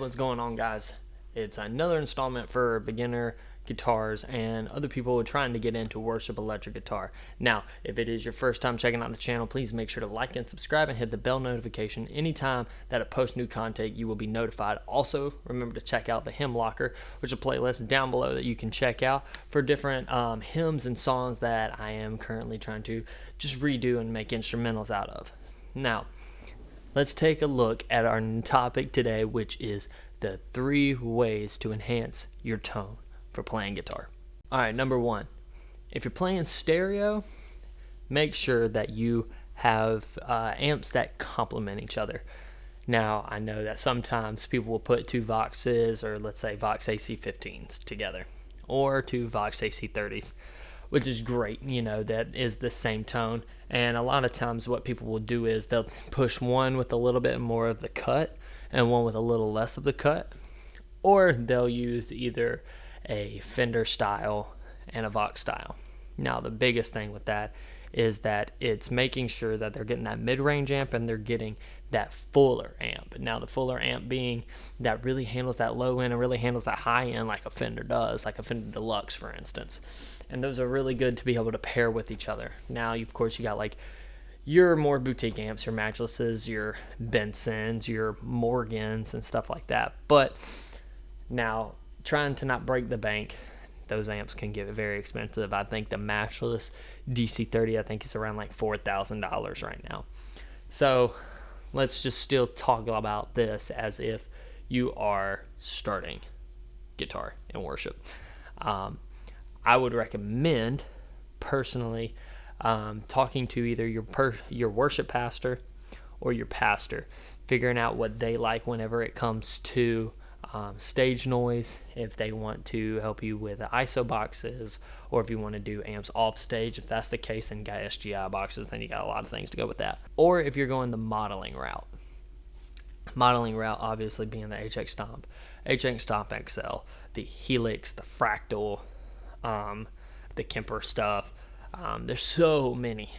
What's going on, guys? It's another installment for beginner guitars and other people trying to get into worship electric guitar. Now, if it is your first time checking out the channel, please make sure to like and subscribe and hit the bell notification. Anytime that I post new content, you will be notified. Also, remember to check out the Hymn Locker, which is a playlist down below that you can check out for different hymns and songs that I am currently trying to just redo and make instrumentals out of. Now, let's take a look at our topic today, which is the 3 ways to enhance your tone for playing guitar. All right, number 1, if you're playing stereo, make sure that you have amps that complement each other. Now, I know that sometimes people will put 2 Voxes, or let's say Vox AC15s together, or 2 Vox AC30s, which is great, that is the same tone. And a lot of times what people will do is they'll push one with a little bit more of the cut and one with a little less of the cut, or they'll use either a Fender style and a Vox style. Now, the biggest thing with that is that it's making sure that they're getting that mid-range amp and they're getting that fuller amp. Now, the fuller amp being that really handles that low end and really handles that high end like a Fender does, like a Fender Deluxe, for instance. And those are really good to be able to pair with each other. Now, of course, you got like your more boutique amps, your Matchlesses, your Bensons, your Morgans, and stuff like that. But now, trying to not break the bank, those amps can get very expensive. I think the Matchless DC30, I think it's around like $4,000 right now. So let's just still talk about this as if you are starting guitar in worship. I would recommend, personally, talking to either your worship pastor or your pastor, figuring out what they like whenever it comes to stage noise, if they want to help you with ISO boxes, or if you want to do amps off stage. If that's the case and got SGI boxes, then you got a lot of things to go with that. Or if you're going the modeling route. Modeling route obviously being the HX Stomp XL, the Helix, the Fractal, the Kemper stuff. There's so many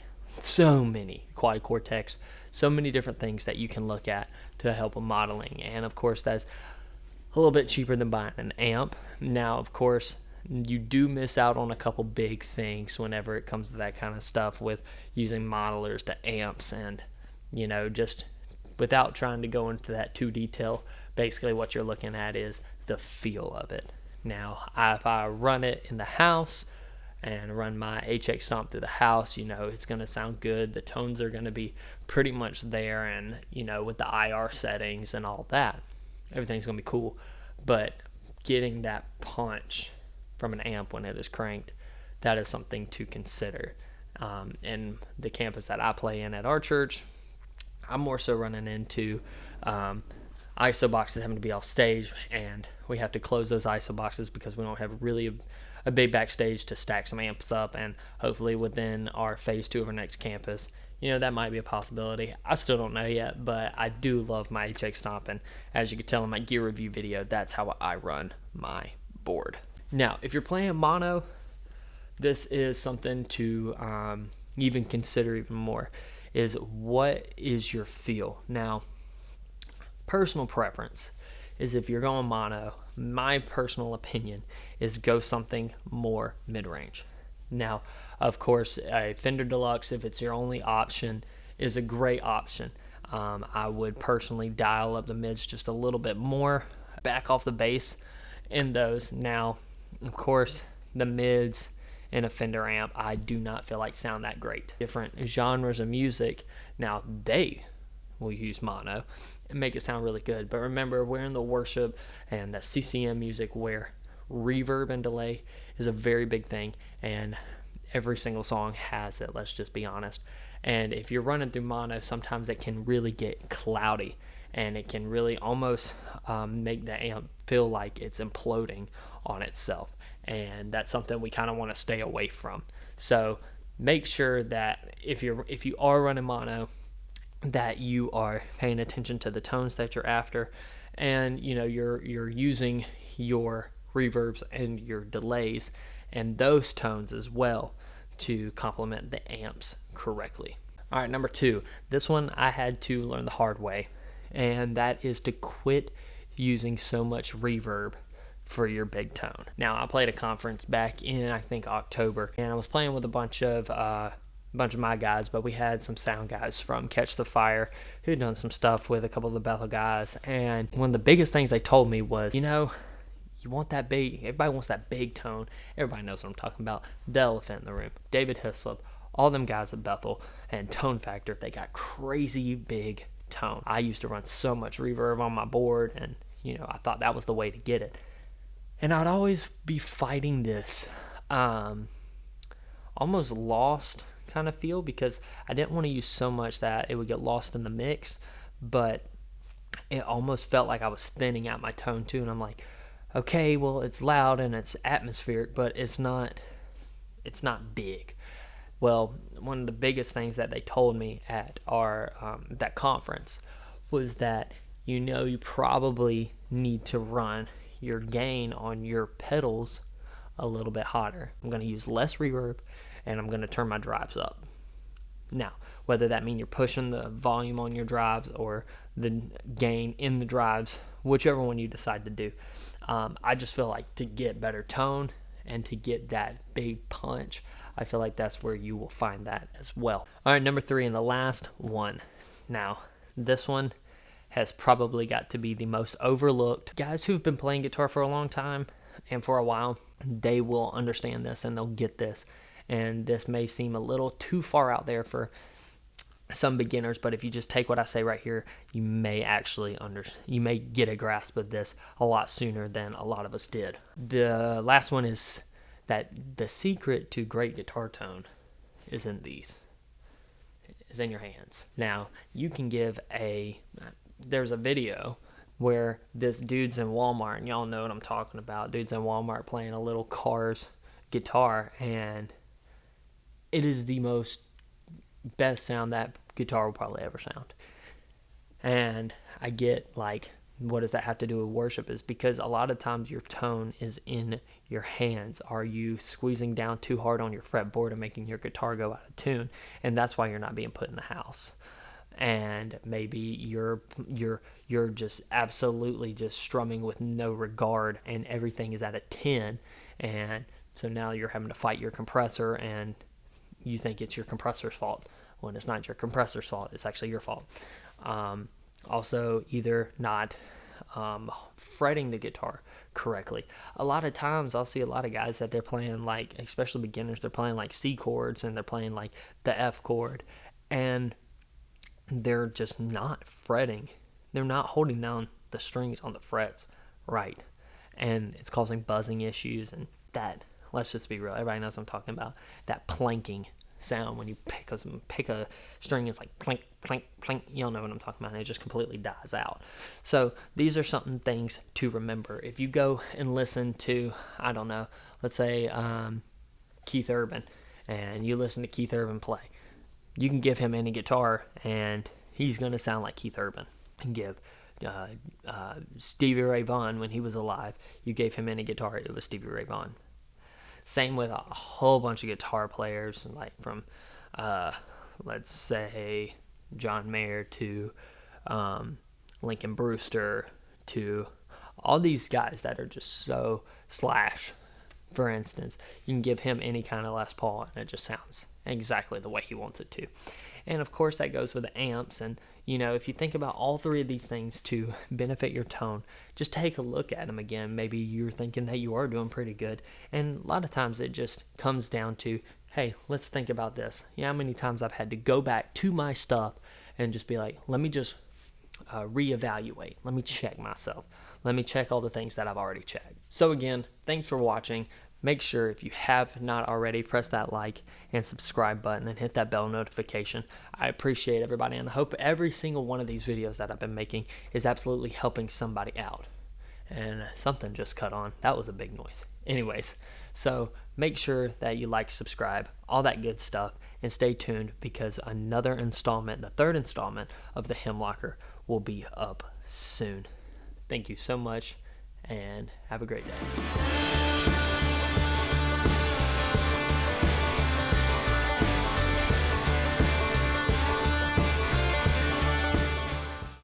Quad Cortex, so many different things that you can look at to help with modeling. And of course, that's a little bit cheaper than buying an amp. Now, of course, you do miss out on a couple big things whenever it comes to that kind of stuff with using modelers to amps, and just without trying to go into that too detail, basically what you're looking at is the feel of it. Now, if I run it in the house and run my HX Stomp through the house, it's going to sound good. The tones are going to be pretty much there, and, with the IR settings and all that, everything's going to be cool. But getting that punch from an amp when it is cranked, that is something to consider. And the campus that I play in at our church, I'm more so running into ISO boxes having to be off stage, and we have to close those ISO boxes because we don't have really a big backstage to stack some amps up. And hopefully within our phase 2 of our next campus, that might be a possibility. I still don't know yet, but I do love my HX Stomp, and as you can tell in my gear review video, that's how I run my board. Now, if you're playing mono, this is something to even consider even more, is what is your feel. Now, personal preference is, if you're going mono, my personal opinion is go something more mid-range. Now, of course, a Fender Deluxe, if it's your only option, is a great option. I would personally dial up the mids just a little bit more, back off the bass in those. Now, of course, the mids in a Fender amp, I do not feel like sound that great. Different genres of music, now they will use mono and make it sound really good. But remember, we're in the worship and the CCM music where reverb and delay is a very big thing, and every single song has it, let's just be honest. And if you're running through mono, sometimes it can really get cloudy, and it can really almost make the amp feel like it's imploding on itself, and that's something we kind of want to stay away from. So make sure that if you are running mono, that you are paying attention to the tones that you're after, and you're using your reverbs and your delays and those tones as well to complement the amps correctly. All right, number 2. This one I had to learn the hard way, and that is to quit using so much reverb for your big tone. Now, I played a conference back in, I think, October, and I was playing with a bunch of my guys, but we had some sound guys from Catch the Fire who'd done some stuff with a couple of the Bethel guys. And one of the biggest things they told me was, you want that big, everybody wants that big tone. Everybody knows what I'm talking about. The elephant in the room, David Hislop, all them guys at Bethel and Tone Factor, they got crazy big tone. I used to run so much reverb on my board, and I thought that was the way to get it. And I'd always be fighting this almost lost kind of feel, because I didn't want to use so much that it would get lost in the mix, but it almost felt like I was thinning out my tone too. And I'm like, okay, well, it's loud and it's atmospheric, but it's not big. Well, one of the biggest things that they told me at our that conference was that you probably need to run your gain on your pedals a little bit hotter. I'm going to use less reverb, and I'm going to turn my drives up. Now, whether that means you're pushing the volume on your drives or the gain in the drives, whichever one you decide to do, I just feel like to get better tone and to get that big punch, I feel like that's where you will find that as well. All right, number 3 and the last one. Now, this one has probably got to be the most overlooked. Guys who've been playing guitar for a long time and for a while, they will understand this and they'll get this. And this may seem a little too far out there for some beginners, but if you just take what I say right here, you may get a grasp of this a lot sooner than a lot of us did. The last one is that the secret to great guitar tone is in your hands. Now, you can there's a video where this dude's in Walmart, and y'all know what I'm talking about. Dude's in Walmart playing a little Cars guitar, and it is the most best sound that guitar will probably ever sound. And I get, like, what does that have to do with worship? Is because a lot of times your tone is in your hands. Are you squeezing down too hard on your fretboard and making your guitar go out of tune? And that's why you're not being put in the house. And maybe you're just absolutely just strumming with no regard, and everything is at a 10, and so now you're having to fight your compressor, and you think it's your compressor's fault when it's not your compressor's fault. It's actually your fault. Also, either not fretting the guitar correctly. A lot of times I'll see a lot of guys that they're playing, like, especially beginners, they're playing like C chords and they're playing like the F chord, and they're just not fretting. They're not holding down the strings on the frets right, and it's causing buzzing issues. And that, let's just be real, everybody knows what I'm talking about, that planking sound when you pick a string. It's like clink, clink, clink. You'll know what I'm talking about, and it just completely dies out. So these are some things to remember. If you go and listen to, I don't know, let's say Keith Urban, and you listen to Keith Urban play, you can give him any guitar and he's going to sound like Keith Urban. And give Stevie Ray Vaughan, when he was alive, you gave him any guitar, it was Stevie Ray Vaughan. Same with a whole bunch of guitar players, like from, let's say, John Mayer to Lincoln Brewster, to all these guys that are just so Slash, for instance. You can give him any kind of Les Paul, and it just sounds exactly the way he wants it to. And of course that goes with the amps. And if you think about all 3 of these things to benefit your tone, just take a look at them again. Maybe you're thinking that you are doing pretty good, and a lot of times it just comes down to, hey, let's think about this. How many times I've had to go back to my stuff and just be like, let me just reevaluate. Let me check myself. Let me check all the things that I've already checked. So again, thanks for watching. Make sure, if you have not already, press that like and subscribe button and hit that bell notification. I appreciate everybody, and I hope every single one of these videos that I've been making is absolutely helping somebody out. And something just cut on. That was a big noise. Anyways, so make sure that you like, subscribe, all that good stuff, and stay tuned, because another installment, the 3rd installment of the Hymn Locker, will be up soon. Thank you so much, and have a great day.